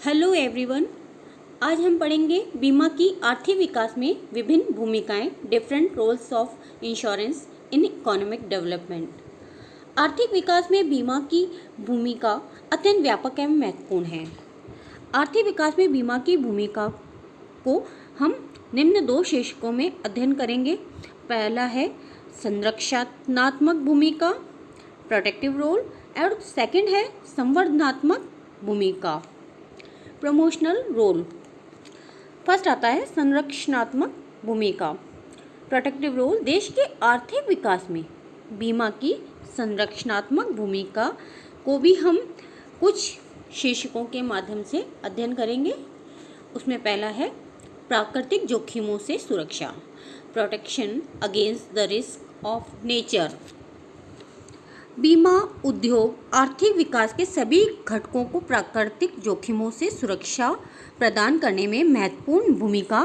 Hello everyone. आज हम पढ़ेंगे बीमा की आर्थिक विकास में विभिन्न भूमिकाएं, different roles of insurance in economic development. आर्थिक विकास में बीमा की भूमिका अत्यंत व्यापक एवं महत्वपूर्ण है। आर्थिक विकास में बीमा की भूमिका को हम निम्न दो शीर्षकों में अध्ययन करेंगे। पहला है संरक्षणात्मक भूमिका, प्रोटेक्टिव रोल, और सेकंड है संवर्धनात्मक भूमिका, प्रमोशनल रोल। फर्स्ट आता है संरक्षणात्मक भूमिका, प्रोटेक्टिव रोल। देश के आर्थिक विकास में बीमा की संरक्षणात्मक भूमिका को भी हम कुछ शीर्षकों के माध्यम से अध्ययन करेंगे। उसमें पहला है प्राकृतिक जोखिमों से सुरक्षा, protection against the risk of nature. बीमा उद्योग आर्थिक विकास के सभी घटकों को प्राकृतिक जोखिमों से सुरक्षा प्रदान करने में महत्वपूर्ण भूमिका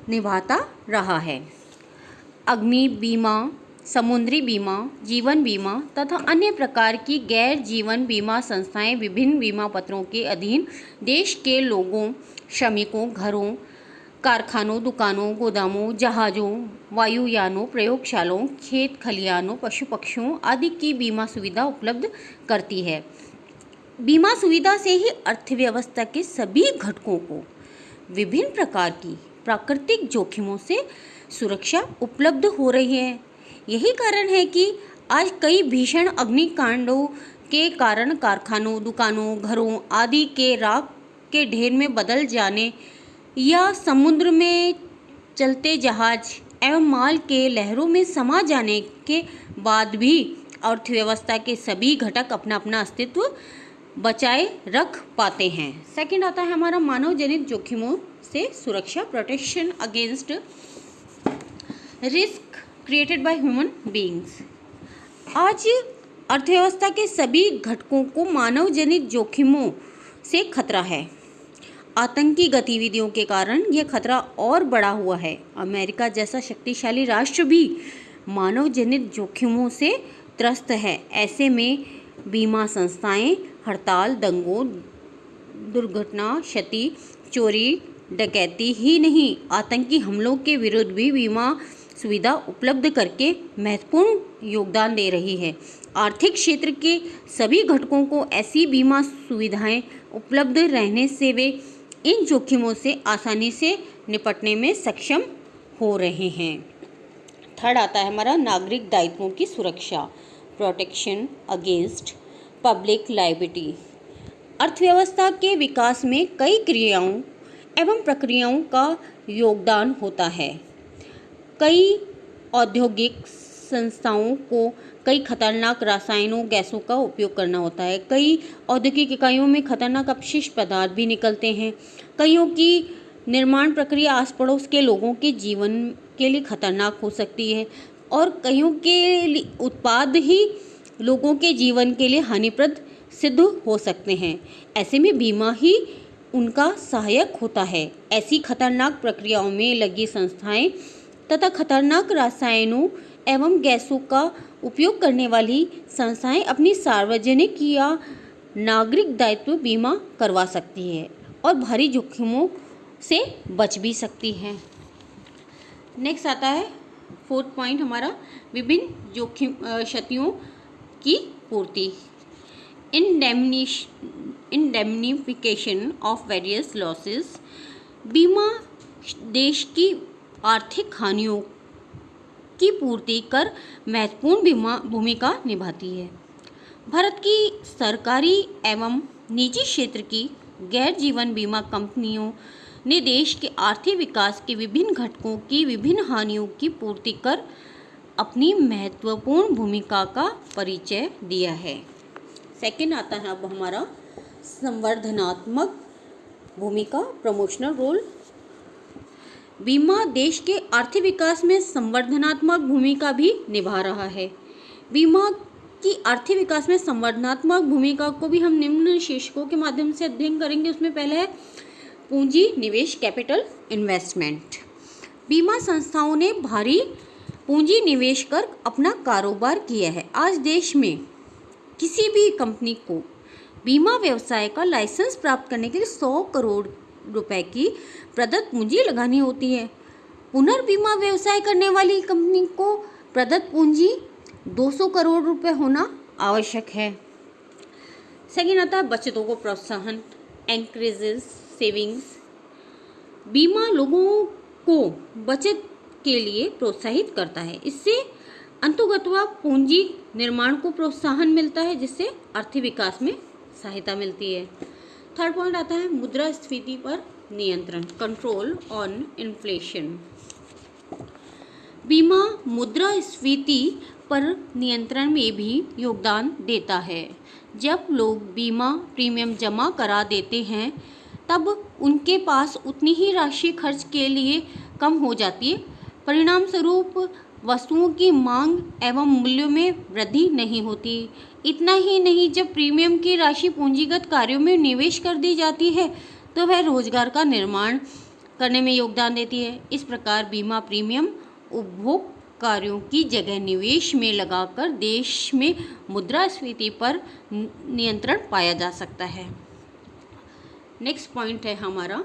निभाता रहा है। अग्नि बीमा, समुद्री बीमा, जीवन बीमा तथा अन्य प्रकार की गैर जीवन बीमा संस्थाएं विभिन्न बीमा पत्रों के अधीन देश के लोगों, श्रमिकों, घरों, कारखानों, दुकानों, गोदामों, जहाज़ों, वायुयानों, प्रयोगशालाओं, खेत खलिहानों, पशु पक्षियों आदि की बीमा सुविधा उपलब्ध करती है। बीमा सुविधा से ही अर्थव्यवस्था के सभी घटकों को विभिन्न प्रकार की प्राकृतिक जोखिमों से सुरक्षा उपलब्ध हो रही है। यही कारण है कि आज कई भीषण अग्निकांडों के कारण कारखानों, दुकानों, घरों आदि के राख के ढेर में बदल जाने या समुद्र में चलते जहाज एवं माल के लहरों में समा जाने के बाद भी अर्थव्यवस्था के सभी घटक अपना अपना अस्तित्व बचाए रख पाते हैं। सेकंड आता है हमारा मानव जनित जोखिमों से सुरक्षा, protection against risk created by human beings. आज अर्थव्यवस्था के सभी घटकों को मानव जनित जोखिमों से खतरा है। आतंकी गतिविधियों के कारण यह खतरा और बढ़ा हुआ है। अमेरिका जैसा शक्तिशाली राष्ट्र भी मानव जनित जोखिमों से त्रस्त है। ऐसे में बीमा संस्थाएं हड़ताल, दंगों, दुर्घटना, क्षति, चोरी, डकैती ही नहीं, आतंकी हमलों के विरुद्ध भी बीमा सुविधा उपलब्ध करके महत्वपूर्ण योगदान दे रही है। आर्थिक क्षेत्र के सभी घटकों को ऐसी बीमा सुविधाएं उपलब्ध रहने से वे इन जोखिमों से आसानी से निपटने में सक्षम हो रहे हैं। थर्ड आता है हमारा नागरिक दायित्वों की सुरक्षा, प्रोटेक्शन अगेंस्ट पब्लिक लायबिलिटी। अर्थव्यवस्था के विकास में कई क्रियाओं एवं प्रक्रियाओं का योगदान होता है। कई औद्योगिक संस्थाओं को कई खतरनाक रसायनों, गैसों का उपयोग करना होता है। कई औद्योगिक इकाइयों में खतरनाक अपशिष्ट पदार्थ भी निकलते हैं। कईयों की निर्माण प्रक्रिया आस पड़ोस के लोगों के जीवन के लिए खतरनाक हो सकती है और कईयों के उत्पाद ही लोगों के जीवन के लिए हानिप्रद सिद्ध हो सकते हैं। ऐसे में बीमा ही उनका सहायक होता है। ऐसी खतरनाक प्रक्रियाओं में लगी संस्थाएं तथा खतरनाक रसायनों एवं गैसों का उपयोग करने वाली संस्थाएं अपनी सार्वजनिक या नागरिक दायित्व बीमा करवा सकती है और भारी जोखिमों से बच भी सकती है। नेक्स्ट आता है फोर्थ पॉइंट हमारा विभिन्न जोखिम क्षतियों की पूर्ति, इंडेमनिफिकेशन ऑफ वेरियस लॉसेस। बीमा देश की आर्थिक हानियों की पूर्ति कर महत्वपूर्ण भूमिका निभाती है। भारत की सरकारी एवं निजी क्षेत्र की गैर जीवन बीमा कंपनियों ने देश के आर्थिक विकास के विभिन्न घटकों की विभिन्न हानियों की पूर्ति कर अपनी महत्वपूर्ण भूमिका का परिचय दिया है। सेकंड आता है अब हमारा संवर्धनात्मक भूमिका, प्रमोशनल रोल। बीमा देश के आर्थिक विकास में संवर्धनात्मक भूमिका भी निभा रहा है। बीमा की आर्थिक विकास में संवर्धनात्मक भूमिका को भी हम निम्न शीर्षकों के माध्यम से अध्ययन करेंगे। उसमें पहला है पूंजी निवेश, कैपिटल इन्वेस्टमेंट। बीमा संस्थाओं ने भारी पूंजी निवेश कर अपना कारोबार किया है। आज देश में किसी भी कंपनी को बीमा व्यवसाय का लाइसेंस प्राप्त करने के लिए 100 करोड़ रुपए की प्रदत्त पूंजी लगानी होती है। पुनर्बीमा व्यवसाय करने वाली कंपनी को प्रदत्त पूंजी 200 करोड़ रुपए होना आवश्यक है। सेकेंड आता है बचतों को प्रोत्साहन, एंकरेजेस सेविंग्स। बीमा लोगों को बचत के लिए प्रोत्साहित करता है। इससे अंतर्गतवा पूंजी निर्माण को प्रोत्साहन मिलता है, जिससे आर्थिक विकास में सहायता मिलती है। थर्ड पॉइंट आता है मुद्रास्फीति पर नियंत्रण, कंट्रोल ऑन इन्फ्लेशन। बीमा मुद्रास्फीति पर नियंत्रण में भी योगदान देता है। जब लोग बीमा प्रीमियम जमा करा देते हैं तब उनके पास उतनी ही राशि खर्च के लिए कम हो जाती है। परिणाम स्वरूप वस्तुओं की मांग एवं मूल्यों में वृद्धि नहीं होती। इतना ही नहीं, जब प्रीमियम की राशि पूंजीगत कार्यों में निवेश कर दी जाती है तो वह रोजगार का निर्माण करने में योगदान देती है। इस प्रकार बीमा प्रीमियम उपभोग कार्यों की जगह निवेश में लगाकर देश में मुद्रास्फीति पर नियंत्रण पाया जा सकता है। नेक्स्ट पॉइंट है हमारा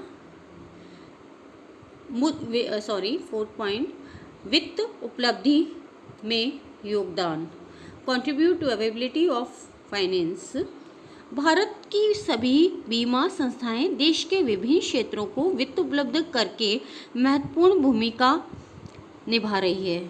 फोर्थ पॉइंट, वित्त उपलब्धि में योगदान, contribute to availability of finance. भारत की सभी बीमा संस्थाएं देश के विभिन्न क्षेत्रों को वित्त उपलब्ध करके महत्वपूर्ण भूमिका निभा रही है।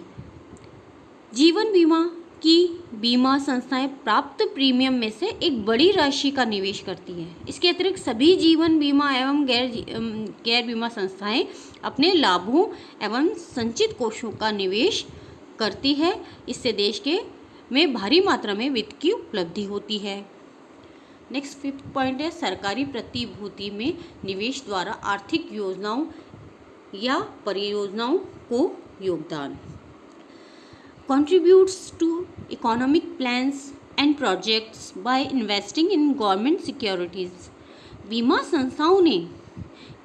जीवन बीमा की बीमा संस्थाएं प्राप्त प्रीमियम में से एक बड़ी राशि का निवेश करती हैं। इसके अतिरिक्त सभी जीवन बीमा एवं गैर बीमा संस्थाएं अपने लाभों एवं संचित कोषों का निवेश करती है। इससे देश में भारी मात्रा में वित्त की उपलब्धि होती है। नेक्स्ट फिफ्थ पॉइंट है सरकारी प्रतिभूति में निवेश द्वारा आर्थिक योजनाओं या परियोजनाओं को योगदान, contributes to economic plans and projects by investing in government securities। बीमा संस्थाओं ने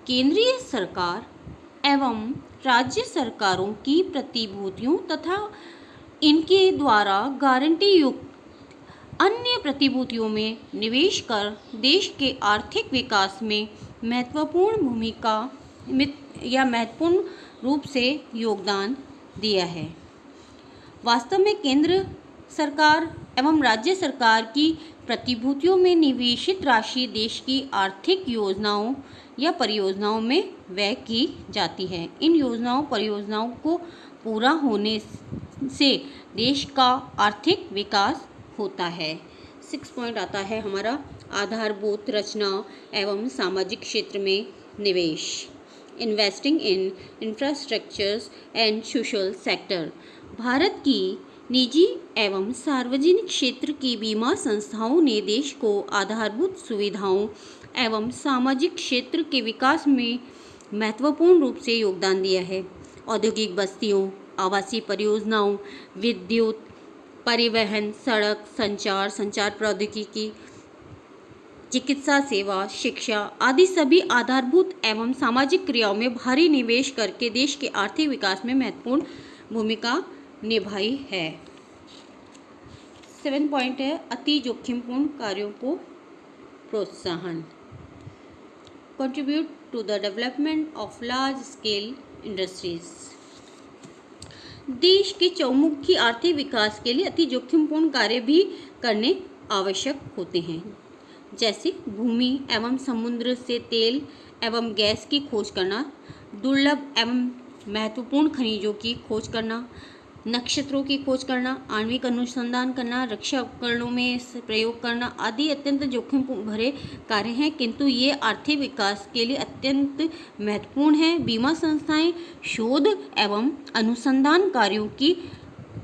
केंद्रीय सरकार एवं राज्य सरकारों की प्रतिभूतियों तथा इनके द्वारा गारंटी युक्त अन्य प्रतिभूतियों में निवेश कर देश के आर्थिक विकास में महत्वपूर्ण रूप से योगदान दिया है। वास्तव में केंद्र सरकार एवं राज्य सरकार की प्रतिभूतियों में निवेशित राशि देश की आर्थिक योजनाओं या परियोजनाओं में व्यय की जाती है। इन योजनाओं परियोजनाओं को पूरा होने से देश का आर्थिक विकास होता है। 6 पॉइंट आता है हमारा आधारभूत रचना एवं सामाजिक क्षेत्र में निवेश, investing in infrastructures and social sector. Bharat की निजी एवं सार्वजनिक क्षेत्र की बीमा संस्थाओं ने देश को आधारभूत सुविधाओं एवं सामाजिक क्षेत्र के विकास में महत्वपूर्ण रूप से योगदान दिया है। औद्योगिक बस्तियों, आवासीय परियोजनाओं, विद्युत, परिवहन, सड़क, संचार प्रौद्योगिकी, चिकित्सा सेवा, शिक्षा आदि सभी आधारभूत एवं सामाजिक क्रियाओं में भारी निवेश करके देश के आर्थिक विकास में महत्वपूर्ण भूमिका निभाई है। 7 पॉइंट है अति जोखिमपूर्ण कार्यों को प्रोत्साहन, contribute to the development of large scale industries. देश के चौमुखी आर्थिक विकास के लिए अति जोखिमपूर्ण कार्य भी करने आवश्यक होते हैं, जैसे भूमि एवं समुद्र से तेल एवं गैस की खोज करना, दुर्लभ एवं महत्वपूर्ण खनिजों की खोज करना, नक्षत्रों की खोज करना, आणविक अनुसंधान करना, रक्षा उपकरणों में प्रयोग करना आदि अत्यंत जोखिम भरे कार्य हैं, किंतु ये आर्थिक विकास के लिए अत्यंत महत्वपूर्ण हैं। बीमा संस्थाएं शोध एवं अनुसंधान कार्यों की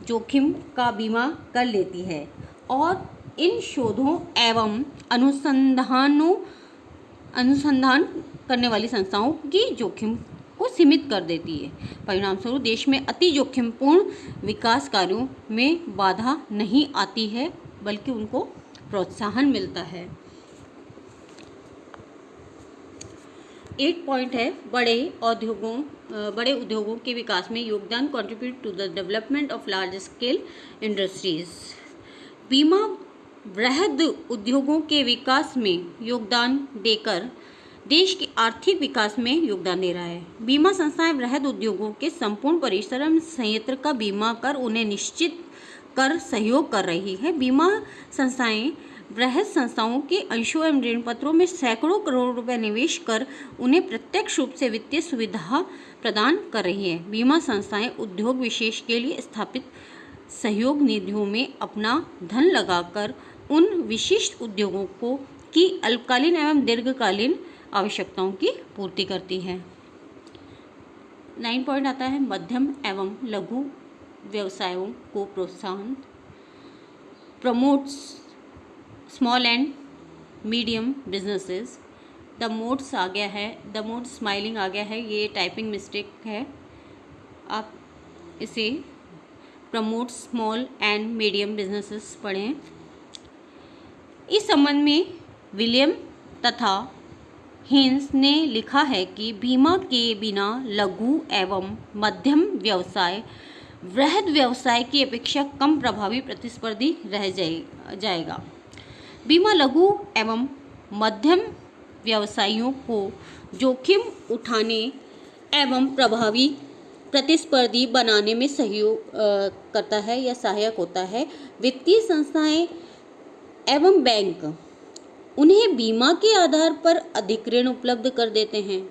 जोखिम का बीमा कर लेती है और इन शोधों एवं अनुसंधान करने वाली संस्थाओं की जोखिम को सीमित कर देती है। परिणाम स्वरूप देश में अति जोखिमपूर्ण विकास कार्यों में बाधा नहीं आती है, बल्कि उनको प्रोत्साहन मिलता है। 8 पॉइंट है बड़े उद्योगों के विकास में योगदान, contribute to the development of large scale industries. बीमा वृहद उद्योगों के विकास में योगदान देकर देश के आर्थिक विकास में योगदान दे रहा है। बीमा संस्थाएं वृहद उद्योगों के संपूर्ण परिश्रम संयंत्र का बीमा कर उन्हें निश्चित कर सहयोग कर रही है। बीमा संस्थाएं वृहद संस्थाओं के अंशों एवं ऋण पत्रों में सैकड़ों करोड़ रुपए निवेश कर उन्हें प्रत्यक्ष रूप से वित्तीय सुविधा प्रदान कर रही है। बीमा संस्थाएं उद्योग विशेष के लिए स्थापित सहयोग निधियों में अपना धन लगाकर उन विशिष्ट उद्योगों की अल्पकालीन एवं दीर्घकालीन आवश्यकताओं की पूर्ति करती है। 9 पॉइंट आता है मध्यम एवं लघु व्यवसायों को प्रोत्साहन, promotes small and medium businesses. The modes आ गया है, द मोड स्माइलिंग आ गया है, ये टाइपिंग मिस्टेक है, आप इसे promote small and medium businesses पढ़ें। इस संबंध में विलियम तथा हिंस ने लिखा है कि बीमा के बिना लघु एवं मध्यम व्यवसाय वृहद व्यवसाय की अपेक्षा कम प्रभावी प्रतिस्पर्धी रह जाएगा। बीमा लघु एवं मध्यम व्यवसायियों को जोखिम उठाने एवं प्रभावी प्रतिस्पर्धी बनाने में सहयोग करता है या सहायक होता है। वित्तीय संस्थाएं एवं बैंक उन्हें बीमा के आधार पर अधिक ऋण उपलब्ध कर देते हैं।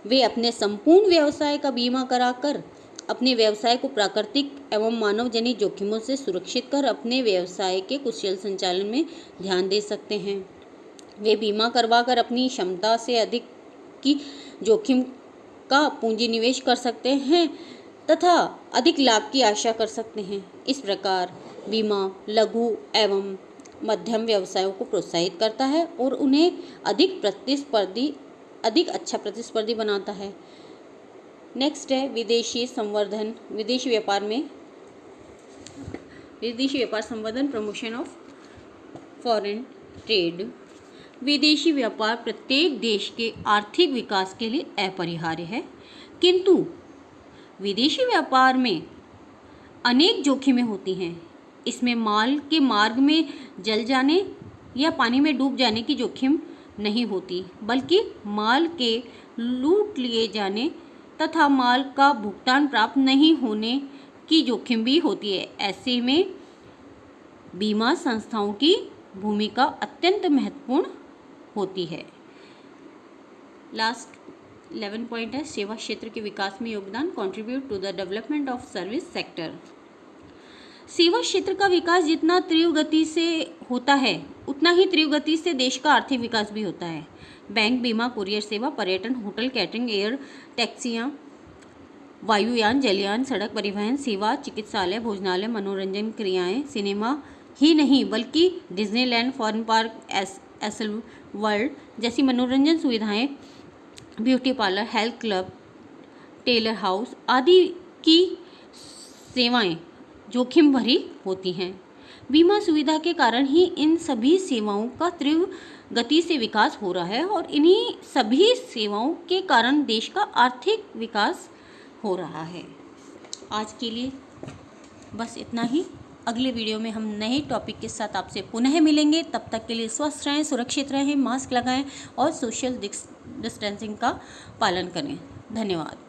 वे अपने संपूर्ण व्यवसाय का बीमा कराकर अपने व्यवसाय को प्राकृतिक एवं मानव जनित जोखिमों से सुरक्षित कर अपने व्यवसाय के कुशल संचालन में ध्यान दे सकते हैं। वे बीमा करवाकर अपनी क्षमता से अधिक की जोखिम का पूंजी निवेश कर सकते हैं तथा अधिक लाभ की आशा कर सकते हैं। इस प्रकार बीमा लघु एवं मध्यम व्यवसायों को प्रोत्साहित करता है और उन्हें अधिक अच्छा प्रतिस्पर्धी बनाता है। नेक्स्ट है विदेशी संवर्धन, विदेशी व्यापार संवर्धन, प्रमोशन ऑफ फॉरेन ट्रेड। विदेशी व्यापार प्रत्येक देश के आर्थिक विकास के लिए अपरिहार्य है, किंतु विदेशी व्यापार में अनेक जोखिमें होती हैं। इसमें माल के मार्ग में जल जाने या पानी में डूब जाने की जोखिम नहीं होती, बल्कि माल के लूट लिए जाने तथा माल का भुगतान प्राप्त नहीं होने की जोखिम भी होती है। ऐसे में बीमा संस्थाओं की भूमिका अत्यंत महत्वपूर्ण होती है। लास्ट 11 पॉइंट है सेवा क्षेत्र के विकास में योगदान, contribute to the development of service sector. सेवा क्षेत्र का विकास जितना तीव्र गति से होता है उतना ही तीव्र गति से देश का आर्थिक विकास भी होता है। बैंक, बीमा, कुरियर सेवा, पर्यटन, होटल, कैटरिंग, एयर टैक्सियाँ, वायुयान, जलयान, सड़क परिवहन सेवा, चिकित्सालय, भोजनालय, मनोरंजन क्रियाएं, सिनेमा ही नहीं बल्कि Disneyland, foreign park, Essel World जैसी मनोरंजन सुविधाएं, beauty parlour, health club, tailor house आदि की सेवाएं जोखिम भरी होती हैं। बीमा सुविधा के कारण ही इन सभी सेवाओं का तीव्र गति से विकास हो रहा है और इन्हीं सभी सेवाओं के कारण देश का आर्थिक विकास हो रहा है। आज के लिए बस इतना ही। अगले वीडियो में हम नए टॉपिक के साथ आपसे पुनः मिलेंगे। तब तक के लिए स्वस्थ रहें, सुरक्षित रहें, मास्क लगाएं और सोशल डिस्टेंसिंग का पालन करें। धन्यवाद।